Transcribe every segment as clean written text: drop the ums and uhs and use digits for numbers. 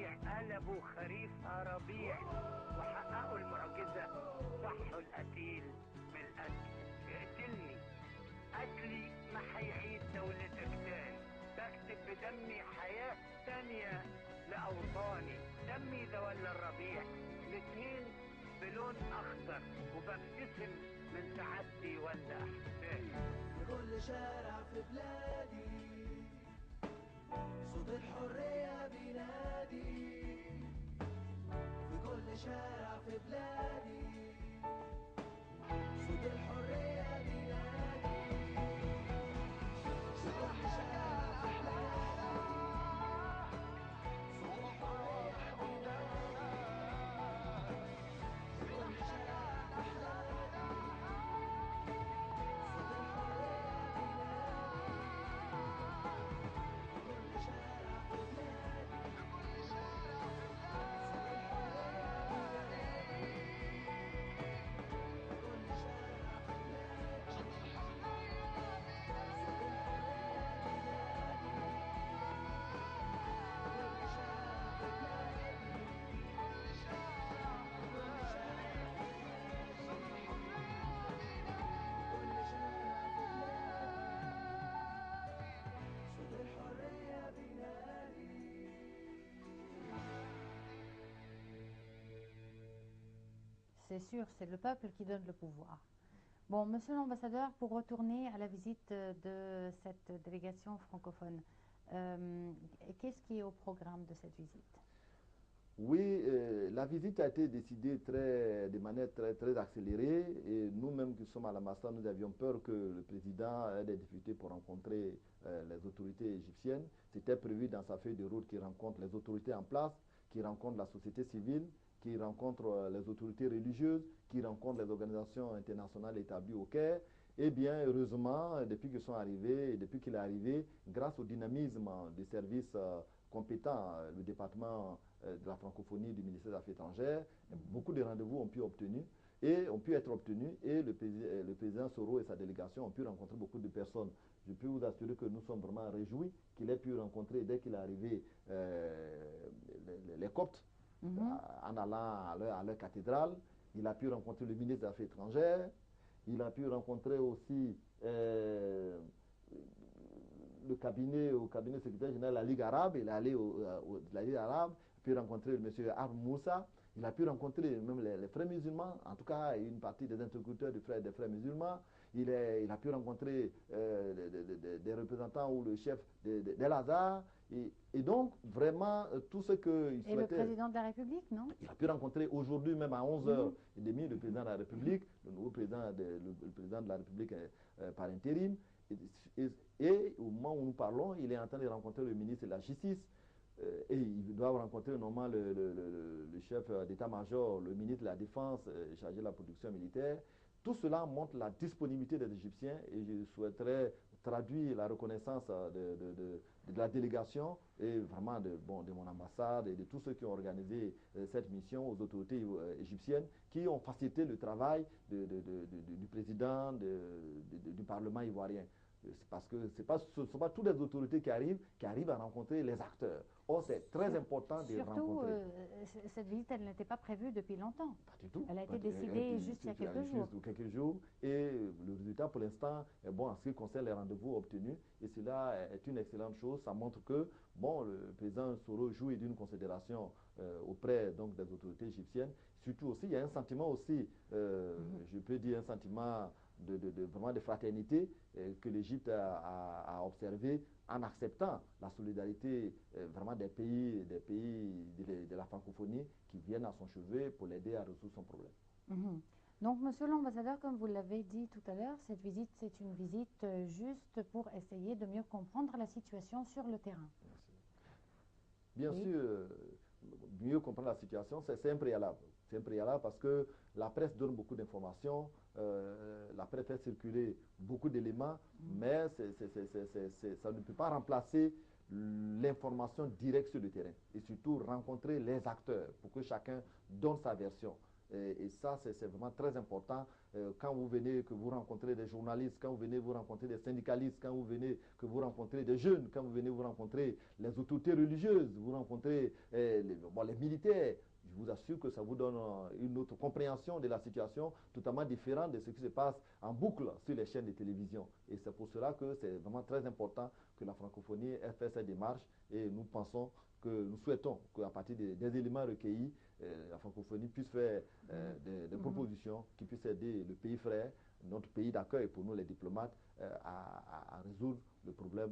ربيع قلبوا خريفها ربيع وحققوا المعجزة، صحوا القتيل من القتل. اقتلني، قتلي ما هيعيد دولتك تاني، بكتب بدمي حياة تانية لأوطاني. دمي ده ولا الربيع الاتنين بلون أخضر، وببتسم من سعادتي ولا أحزاني. في كل شارع في بلادي صوت الحرية بينادي، في كل شارع في بلادي صوت الحرية بينادي، في كل شارع في بلادي صوت الحرية بينادي، في كل شارع في بلادي صوت الحرية بينادي، في كل شارع في بلادي صوت الحرية بينادي، في كل شارع في بلادي صوت الحرية بينادي، في كل شارع في بلادي، في كل شارع في بلادي، كل شارع في بلادي صوت الحرية بينادي. C'est sûr, c'est le peuple qui donne le pouvoir. Bon, monsieur l'ambassadeur, pour retourner à la visite de cette délégation francophone, qu'est-ce qui est au programme de cette visite? Oui, la visite a été décidée de manière très accélérée et nous-mêmes qui sommes à la Massa, nous avions peur que le président ait des difficultés pour rencontrer les autorités égyptiennes. C'était prévu dans sa feuille de route qu'il rencontre les autorités en place, qu'il rencontre la société civile, qu'il rencontre les autorités religieuses, qu'il rencontre les organisations internationales établies au Caire. Eh bien, heureusement, depuis qu'ils sont arrivés, depuis qu'il est arrivé, grâce au dynamisme des services compétents, le département de la francophonie du ministère des Affaires étrangères, beaucoup de rendez-vous ont pu être obtenus et le président Soro et sa délégation ont pu rencontrer beaucoup de personnes. Je peux vous assurer que nous sommes vraiment réjouis qu'il ait pu rencontrer, dès qu'il est arrivé, les Coptes, en allant à leur cathédrale. Il a pu rencontrer le ministre des Affaires étrangères. Il a pu rencontrer aussi au cabinet secrétaire général de la Ligue arabe. Il est allé de la Ligue arabe. Il a pu rencontrer M. Arm Moussa. Il a pu rencontrer même les frères musulmans, en tout cas une partie des interlocuteurs des frères musulmans. Il a pu rencontrer des représentants ou le chef d'El-Azhar. Et donc, vraiment, tout ce qu'il souhaitait... Et le président de la République, non? Il a pu rencontrer aujourd'hui même à 11h30 le président de la République, le nouveau président le président de la République par intérim. Et au moment où nous parlons, il est en train de rencontrer le ministre de la Justice. Et ils doivent rencontrer normalement le chef d'état-major, le ministre de la Défense chargé de la production militaire. Tout cela montre la disponibilité des Égyptiens et je souhaiterais traduire la reconnaissance de la délégation et vraiment de mon ambassade et de tous ceux qui ont organisé cette mission aux autorités égyptiennes qui ont facilité le travail du président du Parlement ivoirien. Parce que ce ne sont pas toutes les autorités qui arrivent à rencontrer les acteurs. Or, c'est très important de rencontrer. Surtout, cette visite, elle n'était pas prévue depuis longtemps. Pas du tout. Elle a été décidée juste il y a quelques jours. Et le résultat, pour l'instant, est bon en ce qui concerne les rendez-vous obtenus. Et cela est une excellente chose. Ça montre que, bon, le président Soro jouit d'une considération auprès donc, des autorités égyptiennes. Surtout aussi, il y a un sentiment aussi, je peux dire un sentiment vraiment de fraternité que l'Égypte a observé en acceptant la solidarité vraiment des pays de la francophonie qui viennent à son chevet pour l'aider à résoudre son problème. Donc, monsieur l'ambassadeur, comme vous l'avez dit tout à l'heure, cette visite, c'est une visite juste pour essayer de mieux comprendre la situation sur le terrain. Bien sûr, mieux comprendre la situation, c'est un préalable. C'est un préalable parce que la presse donne beaucoup d'informations, la presse fait circuler beaucoup d'éléments, mais ça ne peut pas remplacer l'information directe sur le terrain. Et surtout rencontrer les acteurs pour que chacun donne sa version. Et ça, c'est vraiment très important. Quand vous venez, que vous rencontrez des journalistes, quand vous venez vous rencontrer des syndicalistes, quand vous venez que vous rencontrez des jeunes, quand vous venez vous rencontrer les autorités religieuses, vous rencontrez les militaires, je vous assure que ça vous donne une autre compréhension de la situation totalement différente de ce qui se passe en boucle sur les chaînes de télévision. Et c'est pour cela que c'est vraiment très important que la francophonie ait fait cette démarche et nous pensons que nous souhaitons qu'à partir des éléments recueillis, la francophonie puisse faire des propositions qui puissent aider le pays frère, notre pays d'accueil pour nous les diplomates, à résoudre le problème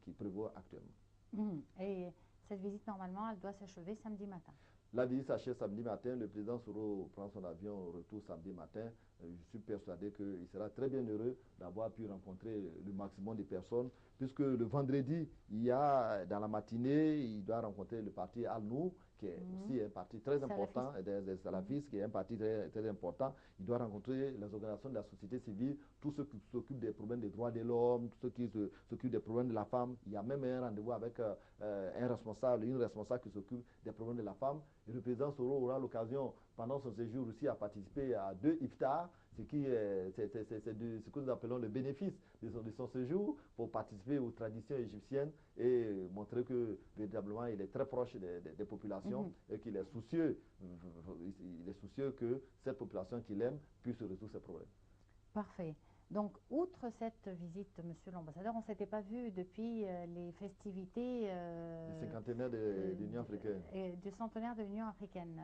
qui prévaut actuellement. Et cette visite, normalement, elle doit s'achever samedi matin. La visite s'achève samedi matin. Le président Soro prend son avion au retour samedi matin. Je suis persuadé qu'il sera très bien heureux d'avoir pu rencontrer le maximum de personnes, puisque le vendredi, dans la matinée, il doit rencontrer le parti Al-Nou, qui est aussi un parti très important, des salafistes, qui est un parti très, très important. Il doit rencontrer les organisations de la société civile, tous ceux qui s'occupent des problèmes des droits de l'homme, tous ceux qui s'occupent des problèmes de la femme. Il y a même un rendez-vous avec une responsable qui s'occupe des problèmes de la femme. Et le président Soro aura l'occasion, pendant son séjour aussi, à participer à 2 iftars, c'est ce que nous appelons le bénéfice de son séjour, pour participer aux traditions égyptiennes et montrer que véritablement il est très proche des populations et qu'il est soucieux que cette population qu'il aime puisse résoudre ses problèmes. Parfait. Donc, outre cette visite, monsieur l'ambassadeur, on ne s'était pas vu depuis les festivités du cinquantenaire de l'Union africaine. Du centenaire de l'Union africaine,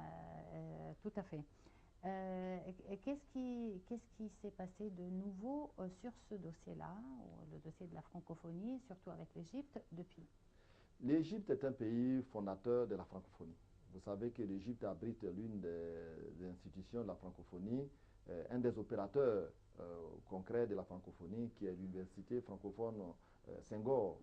tout à fait. Qu'est-ce qui s'est passé de nouveau sur ce dossier-là, le dossier de la francophonie, surtout avec l'Égypte, depuis? L'Égypte est un pays fondateur de la francophonie. Vous savez que l'Égypte abrite l'une des institutions de la francophonie, un des opérateurs concrets de la francophonie, qui est l'université francophone Senghor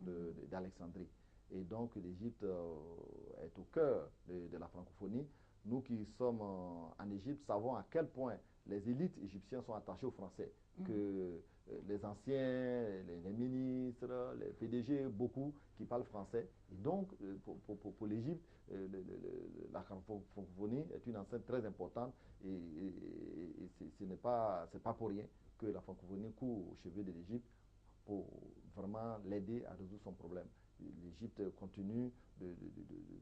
d'Alexandrie. Et donc l'Égypte est au cœur de la francophonie. Nous qui sommes en Égypte savons à quel point les élites égyptiennes sont attachées aux Français, que les anciens, les ministres, les PDG, beaucoup qui parlent français. Et donc, pour l'Égypte, la francophonie est une enceinte très importante et ce n'est pas pour rien que la francophonie court au chevet de l'Égypte pour vraiment l'aider à résoudre son problème. L'Égypte continue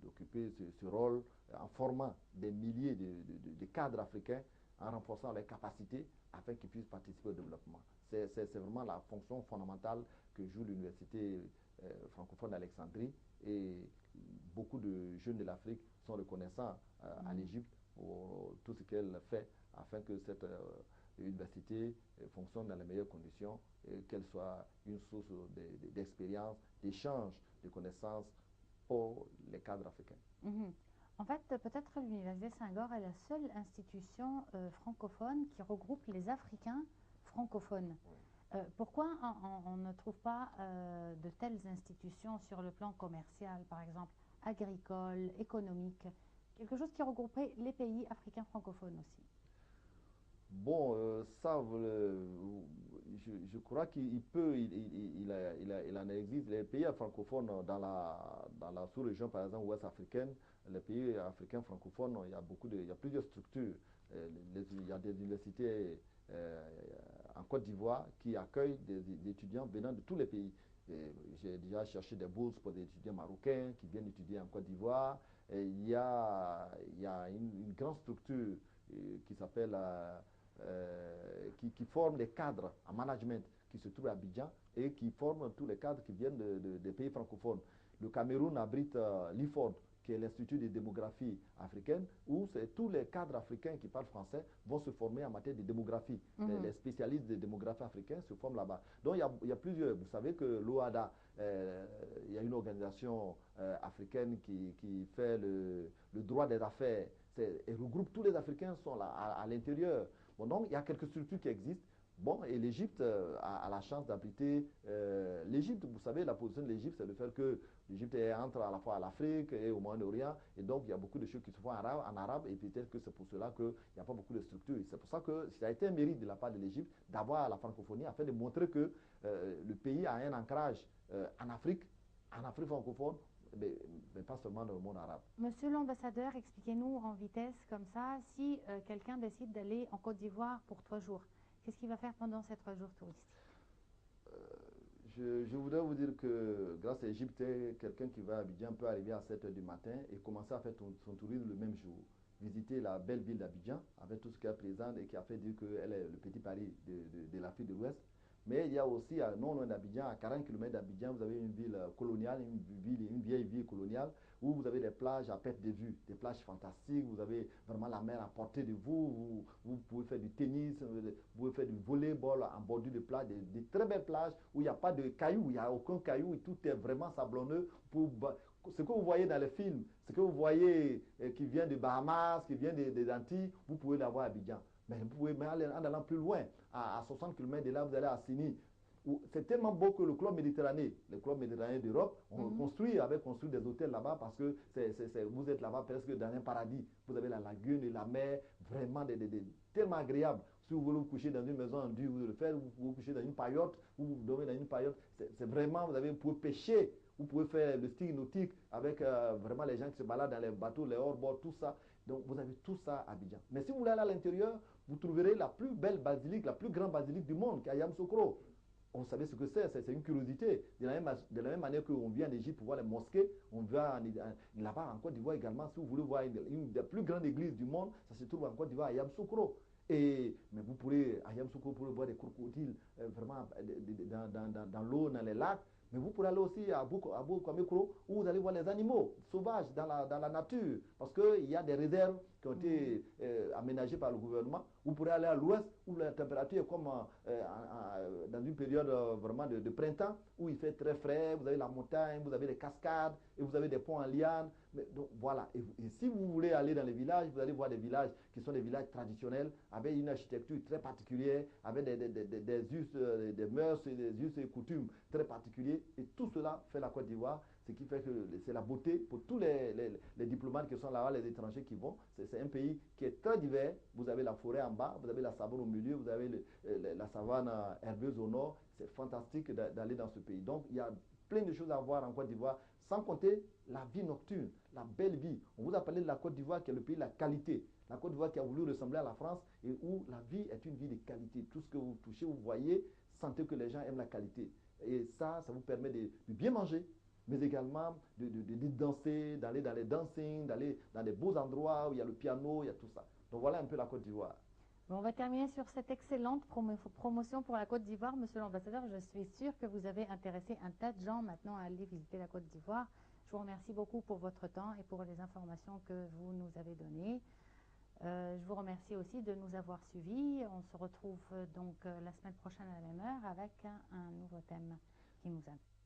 d'occuper ce rôle en formant des milliers de cadres africains, en renforçant leurs capacités afin qu'ils puissent participer au développement. C'est vraiment la fonction fondamentale que joue l'université francophone d'Alexandrie, et beaucoup de jeunes de l'Afrique sont reconnaissants à l'Égypte pour tout ce qu'elle fait afin que cette université fonctionne dans les meilleures conditions et qu'elle soit une source d'expérience, d'échange de connaissances pour les cadres africains. En fait, peut-être l'Université Senghor est la seule institution francophone qui regroupe les Africains francophones. Pourquoi on ne trouve pas de telles institutions sur le plan commercial, par exemple, agricole, économique, quelque chose qui regrouperait les pays africains francophones aussi? Bon, ça, je crois qu'il en existe. Les pays francophones dans la sous-région, par exemple, ouest africaine, les pays africains francophones, il y a plusieurs structures. Il y a des universités en Côte d'Ivoire qui accueillent des étudiants venant de tous les pays. J'ai déjà cherché des bourses pour des étudiants marocains qui viennent étudier en Côte d'Ivoire. Il y a une grande structure qui s'appelle qui forme les cadres en management qui se trouvent à Abidjan et qui forment tous les cadres qui viennent des pays francophones. Le Cameroun abrite l'IFOD, qui est l'Institut de démographie africaine, où tous les cadres africains qui parlent français vont se former en matière de démographie. Les spécialistes de démographie africains se forment là-bas. Donc il y a plusieurs. Vous savez que l'OADA, il y a une organisation africaine qui fait le droit des affaires et regroupe tous les Africains sont là à l'intérieur. Bon, donc il y a quelques structures qui existent. Bon, et l'Égypte a la chance d'abriter. L'Égypte, vous savez, la position de l'Égypte, c'est le fait que l'Égypte est entre à la fois à l'Afrique et au Moyen-Orient. Et donc, il y a beaucoup de choses qui se font en arabe. Et peut-être que c'est pour cela qu'il n'y a pas beaucoup de structures. C'est pour ça que ça a été un mérite de la part de l'Égypte d'avoir la francophonie afin de montrer que le pays a un ancrage en Afrique francophone, mais pas seulement dans le monde arabe. Monsieur l'ambassadeur, expliquez-nous en vitesse comme ça, si quelqu'un décide d'aller en Côte d'Ivoire pour 3 jours, qu'est-ce qu'il va faire pendant ces 3 jours touristiques? Je voudrais vous dire que grâce à l'Égypte, quelqu'un qui va à Abidjan peut arriver à 7 h du matin et commencer à faire son tourisme le même jour. Visiter la belle ville d'Abidjan avec tout ce qu'elle présente et qui a fait dire qu'elle est le petit Paris de l'Afrique de l'Ouest. Mais il y a aussi, non loin d'Abidjan, à 40 km d'Abidjan, vous avez une ville coloniale, une vieille ville coloniale, où vous avez des plages à perte de vue, des plages fantastiques, vous avez vraiment la mer à portée de vous, vous pouvez faire du tennis, vous pouvez faire du volleyball en bordure de plage, des très belles plages où il n'y a pas de cailloux, il n'y a aucun caillou et tout est vraiment sablonneux. Ce que vous voyez dans les films, ce que vous voyez qui vient de Bahamas, qui vient des Antilles, vous pouvez l'avoir à Abidjan. Mais vous pouvez aller en allant plus loin, à 60 km de là, vous allez à Sini. C'est tellement beau que le club méditerranéen d'Europe, avait construit des hôtels là-bas parce que vous êtes là-bas presque dans un paradis. Vous avez la lagune et la mer, vraiment tellement agréable. Si vous voulez vous coucher dans une maison en dur, vous devez le faire, vous vous coucher dans une paillote, vous dormez dans une paillote. C'est vraiment, vous pouvez pêcher, vous pouvez faire le style nautique avec vraiment les gens qui se baladent dans les bateaux, les hors-bord, tout ça. Donc vous avez tout ça à Abidjan. Mais si vous voulez aller à l'intérieur, vous trouverez la plus belle basilique, la plus grande basilique du monde, qui est à Yamoussoukro. On savait ce que c'est une curiosité. De la même manière qu'on vient en Égypte pour voir les mosquées, on va là-bas en Côte d'Ivoire également. Si vous voulez voir une des plus grandes églises du monde, ça se trouve en Côte d'Ivoire à Yamoussoukro. Mais vous pourrez, à Yamoussoukro, vous pourrez voir des crocodiles vraiment dans l'eau, dans les lacs. Mais vous pourrez aller aussi à Boukamekro où vous allez voir les animaux sauvages dans la nature. Parce qu'il y a des réserves qui ont été aménagées par le gouvernement. Vous pourrez aller à l'ouest où la température est comme dans une période vraiment de printemps où il fait très frais. Vous avez la montagne, vous avez les cascades et vous avez des ponts en liane. Donc voilà. Et si vous voulez aller dans les villages, vous allez voir des villages qui sont des villages traditionnels avec une architecture très particulière, avec des us, des mœurs et des us et coutumes très particuliers. Et tout cela fait la Côte d'Ivoire, ce qui fait que c'est la beauté pour tous les diplomates qui sont là-bas, les étrangers qui vont. C'est un pays qui est très divers. Vous avez la forêt en bas, vous avez la savane au milieu, vous avez la savane herbeuse au nord. C'est fantastique d'aller dans ce pays. Donc il y a plein de choses à voir en Côte d'Ivoire, sans compter la vie nocturne, la belle vie. On vous a parlé de la Côte d'Ivoire qui est le pays de la qualité. La Côte d'Ivoire qui a voulu ressembler à la France et où la vie est une vie de qualité. Tout ce que vous touchez, vous voyez, sentez que les gens aiment la qualité. Et ça vous permet de bien manger, mais également de danser, d'aller dans les dancing, d'aller dans des beaux endroits où il y a le piano, il y a tout ça. Donc voilà un peu la Côte d'Ivoire. Bon, on va terminer sur cette excellente promotion pour la Côte d'Ivoire. Monsieur l'ambassadeur, je suis sûre que vous avez intéressé un tas de gens maintenant à aller visiter la Côte d'Ivoire. Je vous remercie beaucoup pour votre temps et pour les informations que vous nous avez données. Je vous remercie aussi de nous avoir suivis. On se retrouve donc la semaine prochaine à la même heure avec un nouveau thème qui nous intéresse.